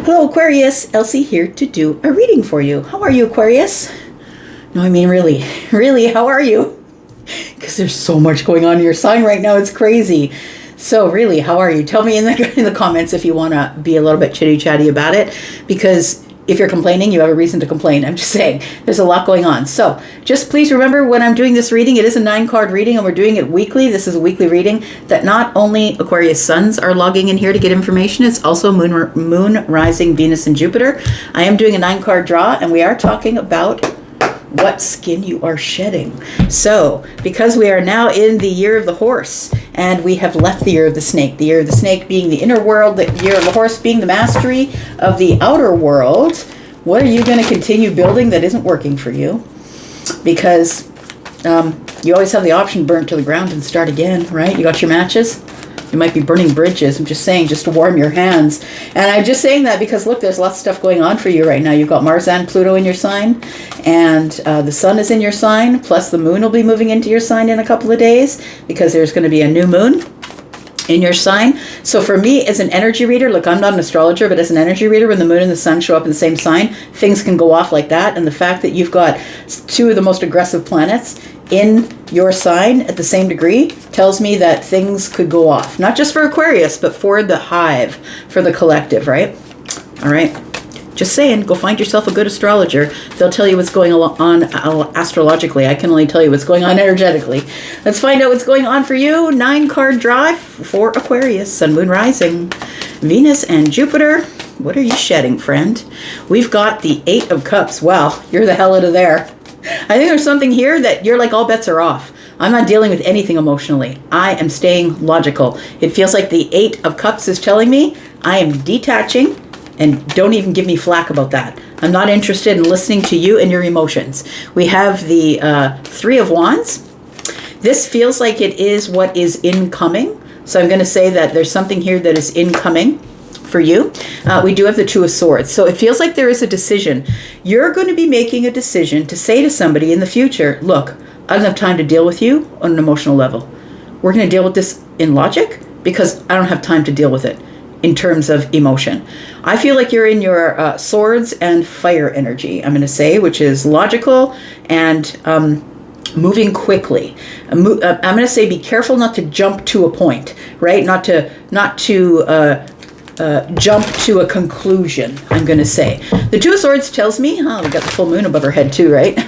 Hello Aquarius, Elsie here to do a reading for you. How are you, Aquarius? No, I mean really, how are you? Because there's so much going on in your sign right now, it's crazy. So really, how are you? Tell me in the comments if you want to be a little bit chitty-chatty about it, because if you're complaining, you have a reason to complain. I'm just saying, there's a lot going on. So just please remember, when I'm doing this reading, it is a 9-card reading, and we're doing it weekly. This is a weekly reading that not only Aquarius suns are logging in here to get information, it's also moon, rising, Venus, and Jupiter. I am doing a 9-card draw, and we are talking about what skin you are shedding. So, because we are now in the year of the horse, and we have left the year of the snake being the inner world, the year of the horse being the mastery of the outer world, what are you going to continue building that isn't working for you? Because you always have the option to burn to the ground and start again, right? You got your matches? You might be burning bridges. I'm just saying, just to warm your hands. And I'm just saying that because, look, there's lots of stuff going on for you right now. You've got Mars and Pluto in your sign, and the sun is in your sign, plus the moon will be moving into your sign in a couple of days because there's going to be a new moon in your sign. So for me, as an energy reader, look, I'm not an astrologer, but as an energy reader, when the moon and the sun show up in the same sign, things can go off like that. And the fact that you've got two of the most aggressive planets in your sign at the same degree tells me that things could go off. Not just for Aquarius, but for the hive, for the collective, right? All right. Just saying, go find yourself a good astrologer. They'll tell you what's going on astrologically. I can only tell you what's going on energetically. Let's find out what's going on for you. 9-card draw for Aquarius, Sun, Moon, Rising, Venus, and Jupiter. What are you shedding, friend? We've got the 8 of Cups. Wow, you're the hell out of there. I think there's something here that you're like, all bets are off. I'm not dealing with anything emotionally. I am staying logical. It feels like the 8 of Cups is telling me I am detaching, and don't even give me flack about that. I'm not interested in listening to you and your emotions. We have the 3 of Wands. This feels like it is what is incoming. So I'm going to say that there's something here that is incoming for you. We do have the 2 of Swords. So it feels like there is a decision. You're going to be making a decision to say to somebody in the future, look, I don't have time to deal with you on an emotional level. We're going to deal with this in logic because I don't have time to deal with it in terms of emotion. I feel like you're in your swords and fire energy, I'm going to say, which is logical and moving quickly. I'm going to say be careful not to jump to a point, right? Not to jump to a conclusion, I'm going to say. The 2 of Swords tells me, we got the full moon above our head too, right?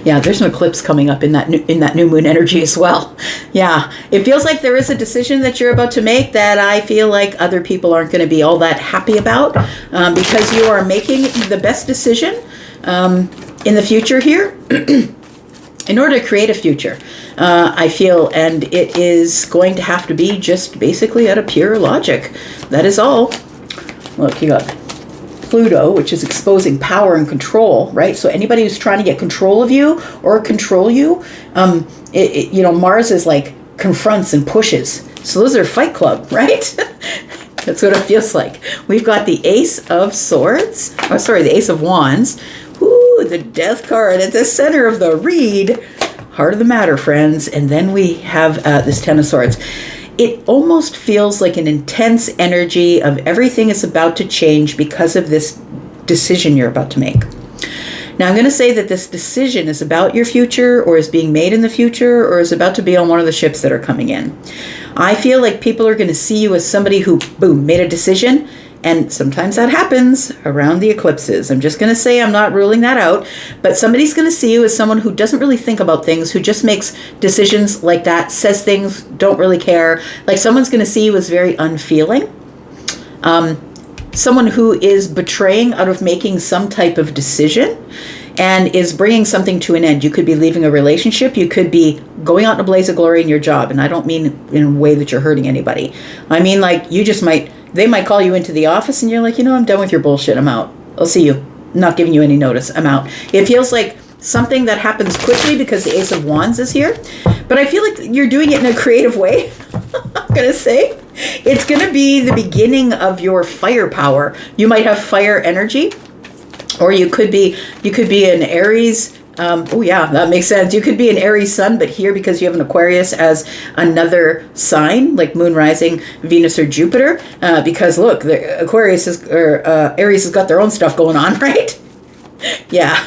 Yeah, there's an eclipse coming up in that new moon energy as well. Yeah, it feels like there is a decision that you're about to make that I feel like other people aren't going to be all that happy about because you are making the best decision in the future here in order to create a future, I feel, and it is going to have to be just basically out of pure logic. That is all. Look, you got Pluto, which is exposing power and control, right? So anybody who's trying to get control of you or control you, Mars is like confronts and pushes. So those are Fight Club, right? That's what it feels like. We've got the Ace of Swords. Oh, sorry, the Ace of Wands. Ooh, the Death card at the center of the read. Heart of the matter, friends. And then we have this 10 of Swords. It almost feels like an intense energy of everything is about to change because of this decision you're about to make. Now, I'm going to say that this decision is about your future or is being made in the future or is about to be on one of the ships that are coming in. I feel like people are going to see you as somebody who, boom, made a decision. And sometimes that happens around the eclipses. I'm just going to say I'm not ruling that out. But somebody's going to see you as someone who doesn't really think about things, who just makes decisions like that, says things, don't really care. Like someone's going to see you as very unfeeling. Someone who is betraying out of making some type of decision and is bringing something to an end. You could be leaving a relationship. You could be going out in a blaze of glory in your job. And I don't mean in a way that you're hurting anybody. I mean, like, they might call you into the office and you're like, I'm done with your bullshit. I'm out. I'll see you. I'm not giving you any notice. I'm out. It feels like something that happens quickly because the Ace of Wands is here. But I feel like you're doing it in a creative way. I'm going to say it's going to be the beginning of your firepower. You might have fire energy, or you could be an Aries Oh yeah, that makes sense. You could be an Aries sun, but here, because you have an Aquarius as another sign, like moon rising, Venus or Jupiter, because look, the Aquarius is, or Aries has got their own stuff going on, right? Yeah.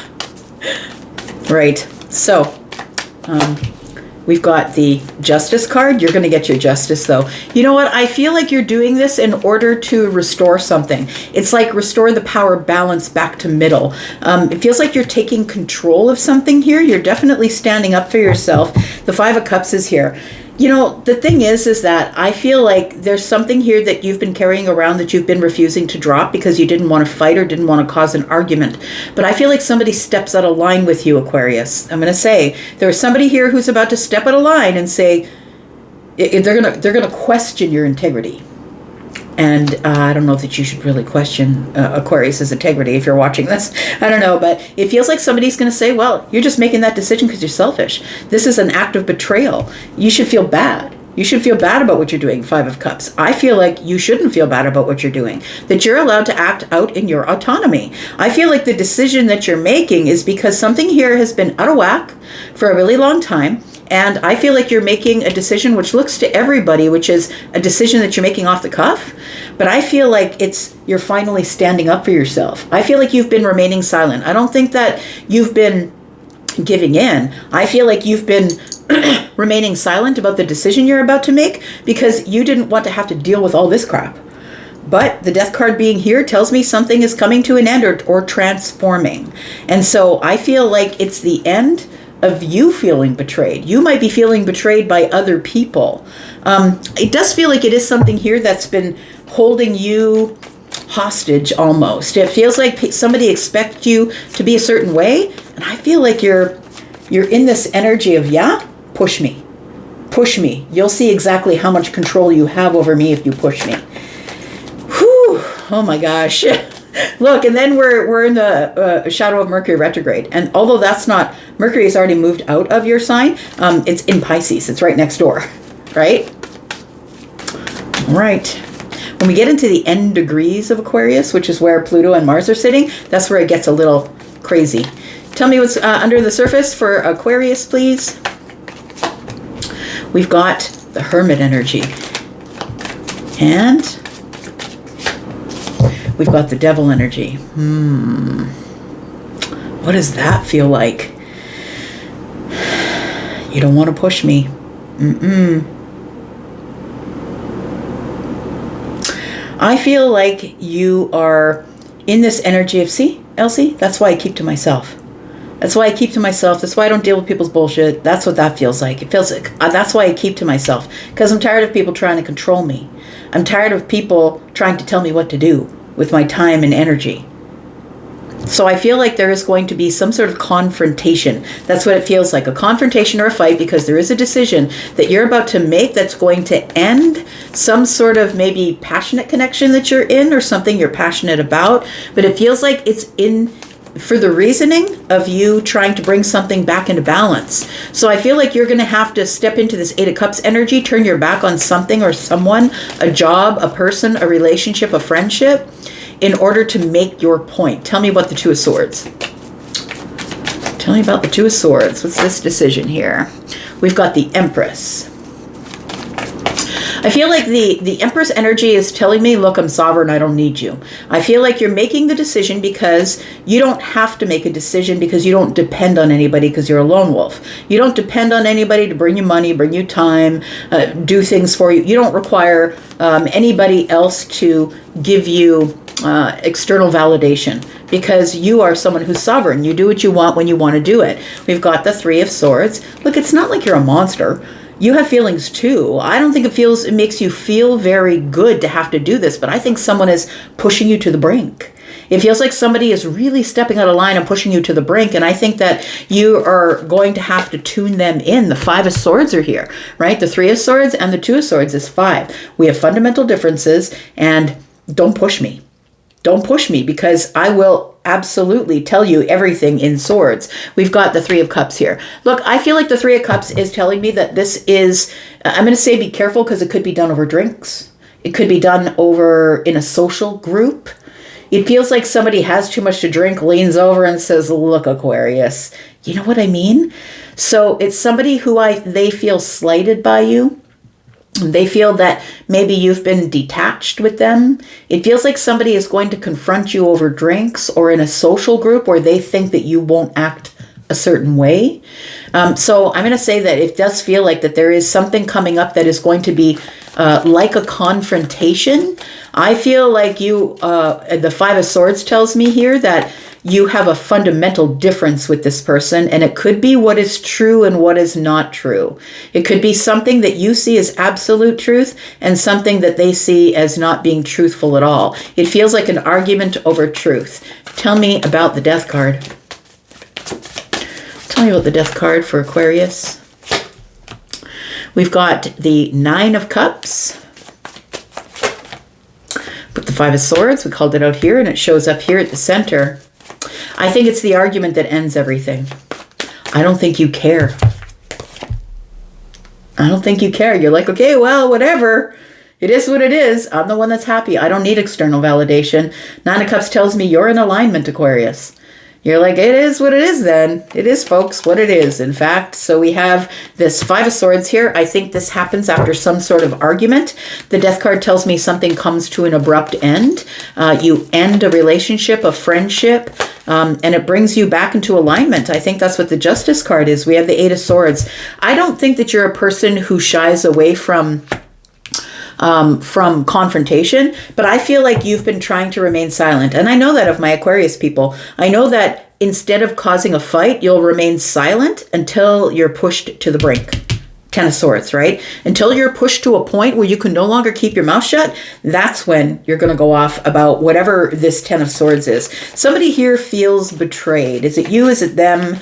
Right. So, we've got the Justice card. You're going to get your justice, though. You know what? I feel like you're doing this in order to restore something. It's like restore the power balance back to middle. It feels like you're taking control of something here. You're definitely standing up for yourself. The Five of Cups is here. You know, the thing is that I feel like there's something here that you've been carrying around that you've been refusing to drop because you didn't want to fight or didn't want to cause an argument. But I feel like somebody steps out of line with you, Aquarius. I'm going to say there's somebody here who's about to step out of line and say they're going to question your integrity. And I don't know that you should really question Aquarius's integrity if you're watching this. I don't know, but it feels like somebody's going to say, well, you're just making that decision because you're selfish. This is an act of betrayal. You should feel bad. You should feel bad about what you're doing, Five of Cups. I feel like you shouldn't feel bad about what you're doing, that you're allowed to act out in your autonomy. I feel like the decision that you're making is because something here has been out of whack for a really long time. And I feel like you're making a decision which looks to everybody, which is a decision that you're making off the cuff. But I feel like you're finally standing up for yourself. I feel like you've been remaining silent. I don't think that you've been giving in. I feel like you've been remaining silent about the decision you're about to make because you didn't want to have to deal with all this crap. But the Death card being here tells me something is coming to an end or transforming. And so I feel like it's the end of you feeling betrayed. You might be feeling betrayed by other people. It does feel like it is something here that's been holding you hostage almost. It feels like somebody expects you to be a certain way, and I feel like you're in this energy of, yeah, push me. Push me. You'll see exactly how much control you have over me if you push me. Whew. Oh my gosh. Look, and then we're in the shadow of Mercury retrograde. And although Mercury has already moved out of your sign, it's in Pisces. It's right next door, right? All right. When we get into the end degrees of Aquarius, which is where Pluto and Mars are sitting, that's where it gets a little crazy. Tell me what's under the surface for Aquarius, please. We've got the Hermit energy. And we've got the Devil energy. What does that feel like? You don't want to push me. I feel like you are in this energy of, see, Elsie, that's why I keep to myself. That's why I keep to myself. That's why I don't deal with people's bullshit. That's what that feels like. It feels like that's why I keep to myself, because I'm tired of people trying to control me. I'm tired of people trying to tell me what to do with my time and energy. So I feel like there is going to be some sort of confrontation. That's what it feels like, a confrontation or a fight, because there is a decision that you're about to make that's going to end some sort of maybe passionate connection that you're in or something you're passionate about. But it feels like it's in for the reasoning of you trying to bring something back into balance. So I feel like you're going to have to step into this Eight of Cups energy, turn your back on something or someone, a job, a person, a relationship, a friendship, in order to make your point. Tell me about the Two of Swords. Tell me about the Two of Swords. What's this decision here? We've got the Empress. I feel like the Empress energy is telling me, look, I'm sovereign, I don't need you. I feel like you're making the decision because you don't have to make a decision, because you don't depend on anybody, because you're a lone wolf. You don't depend on anybody to bring you money, bring you time, do things for you. You don't require anybody else to give you external validation, because you are someone who's sovereign. You do what you want when you want to do it. We've got the Three of Swords. Look, it's not like you're a monster. You have feelings too. I don't think it makes you feel very good to have to do this, but I think someone is pushing you to the brink. It feels like somebody is really stepping out of line and pushing you to the brink, and I think that you are going to have to tune them in. The Five of Swords are here, right? The Three of Swords and the Two of Swords is 5. We have fundamental differences, and don't push me. Don't push me, because I will absolutely tell you everything in Swords. We've got the Three of Cups here. Look, I feel like the Three of Cups is telling me that this is, I'm going to say be careful, because it could be done over drinks. It could be done over in a social group. It feels like somebody has too much to drink, leans over and says, look, Aquarius, You know what I mean? So it's somebody who they feel slighted by you. They feel that maybe you've been detached with them. It feels like somebody is going to confront you over drinks or in a social group where they think that you won't act a certain way. So I'm going to say that it does feel like that there is something coming up that is going to be like a confrontation. I feel like you, the Five of Swords tells me here that you have a fundamental difference with this person, and it could be what is true and what is not true. It could be something that you see as absolute truth and something that they see as not being truthful at all. It feels like an argument over truth. Tell me about the Death card. Tell me about the Death card for Aquarius. We've got the Nine of Cups. Put the Five of Swords. We called it out here, and it shows up here at the center. I think it's the argument that ends everything. I don't think you care. I don't think you care. You're like, okay, well, whatever. It is what it is. I'm the one that's happy. I don't need external validation. Nine of Cups tells me you're in alignment, Aquarius. You're like, it is what it is then. It is, folks, what it is, in fact. So we have this Five of Swords here. I think this happens after some sort of argument. The Death card tells me something comes to an abrupt end. You end a relationship, a friendship, and it brings you back into alignment. I think that's what the Justice card is. We have the Eight of Swords. I don't think that you're a person who shies away from confrontation, but I feel like you've been trying to remain silent. And I know that of my Aquarius people. I know that instead of causing a fight, you'll remain silent until you're pushed to the brink. Ten of Swords, right? Until you're pushed to a point where you can no longer keep your mouth shut, that's when you're going to go off about whatever this Ten of Swords is. Somebody here feels betrayed. Is it you? Is it them?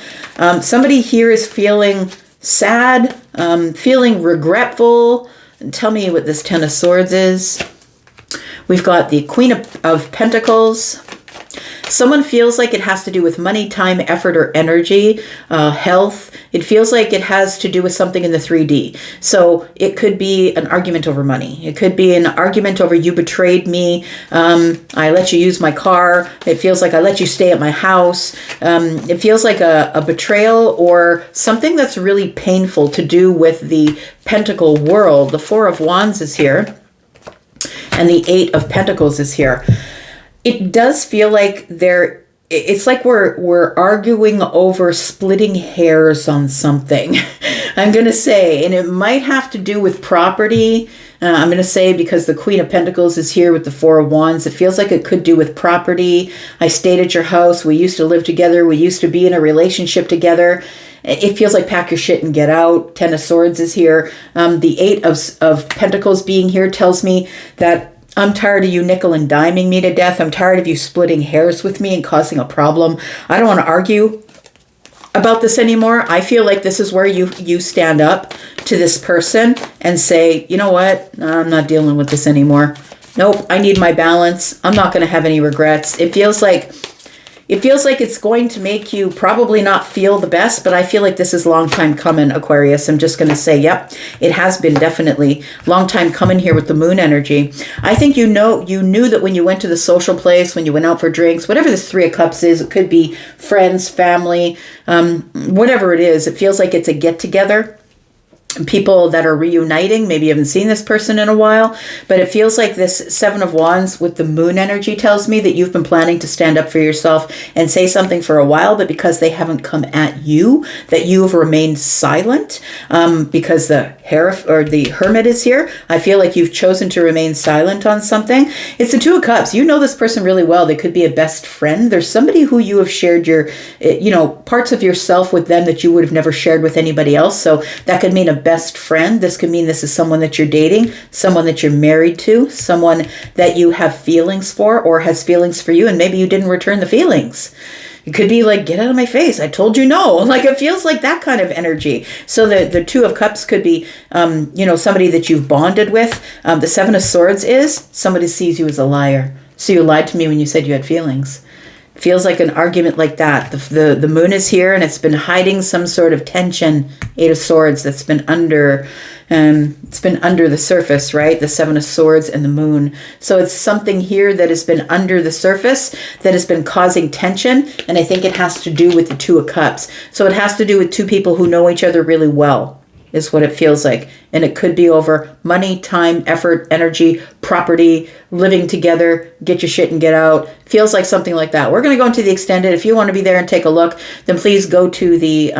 Somebody here is feeling sad, feeling regretful. Tell me what this Ten of Swords is. We've got the Queen of Pentacles. Someone feels like it has to do with money, time, effort, or energy, health. It feels like it has to do with something in the 3D. So it could be an argument over money. It could be an argument over you betrayed me. I let you use my car. It feels like I let you stay at my house. It feels like a betrayal or something that's really painful to do with the Pentacle world. The Four of Wands is here, and the Eight of Pentacles is here. It does feel like it's like we're arguing over splitting hairs on something. I'm going to say, and it might have to do with property. I'm going to say because the Queen of Pentacles is here with the Four of Wands. It feels like it could do with property. I stayed at your house. We used to live together. We used to be in a relationship together. It feels like pack your shit and get out. Ten of Swords is here. The Eight of Pentacles being here tells me that I'm tired of you nickel and diming me to death. I'm tired of you splitting hairs with me and causing a problem. I don't want to argue about this anymore. I feel like this is where you stand up to this person and say, you know what? I'm not dealing with this anymore. Nope, I need my balance. I'm not going to have any regrets. It feels like it's going to make you probably not feel the best, but I feel like this is a long time coming, Aquarius. I'm just going to say, yep, it has been definitely long time coming here with the moon energy. I think you knew that when you went to the social place, when you went out for drinks, whatever this Three of Cups is, it could be friends, family, whatever it is, it feels like it's a get-together. People that are reuniting, maybe you haven't seen this person in a while, but it feels like this Seven of Wands with the moon energy tells me that you've been planning to stand up for yourself and say something for a while, but because they haven't come at you, that you have remained silent. Because the Hermit is here, I feel like you've chosen to remain silent on something. It's the Two of Cups. You know this person really well. They could be a best friend. There's somebody who you have shared your, parts of yourself with them that you would have never shared with anybody else. So that could mean a best friend. This could mean this is someone that you're dating, someone that you're married to, someone that you have feelings for or has feelings for you, and maybe you didn't return the feelings. It could be like, get out of my face. I told you no. Like, it feels like that kind of energy. So the Two of Cups could be, somebody that you've bonded with. The Seven of Swords is somebody sees you as a liar. So you lied to me when you said you had feelings. Feels like an argument like that. The moon is here, and it's been hiding some sort of tension, 8 of Swords, that's been under, it's been under the surface, right? The 7 of Swords and the moon. So it's something here that has been under the surface that has been causing tension, and I think it has to do with the 2 of Cups. So it has to do with 2 people who know each other really well, is what it feels like. And it could be over money, time, effort, energy, property, living together, get your shit and get out. Feels like something like that. We're going to go into the extended. If you want to be there and take a look, then please go to the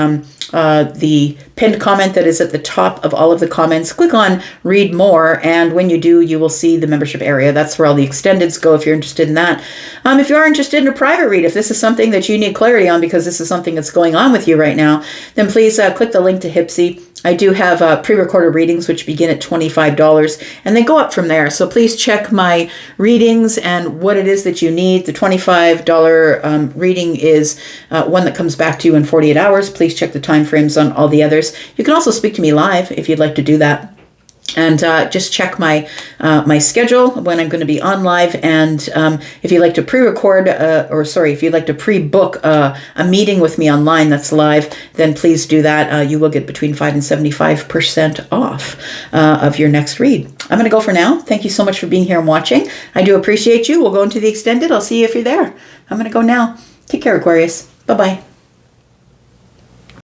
pinned comment that is at the top of all of the comments. Click on read more, and when you do, you will see the membership area. That's where all the extendeds go if you're interested in that. If you are interested in a private read, if this is something that you need clarity on because this is something that's going on with you right now, then please click the link to Hypsee. I do have pre-recorded readings which begin at $25, and they go up from there. So please check my readings and what it is that you need. The $25 reading is one that comes back to you in 48 hours. Please check the time frames on all the others. You can also speak to me live if you'd like to do that. And just check my my schedule when I'm going to be on live. And if you'd like to pre-record, if you'd like to pre-book a meeting with me online that's live, then please do that. You will get between 5 and 75% off of your next read. I'm going to go for now. Thank you so much for being here and watching. I do appreciate you. We'll go into the extended. I'll see you if you're there. I'm going to go now. Take care, Aquarius. Bye-bye.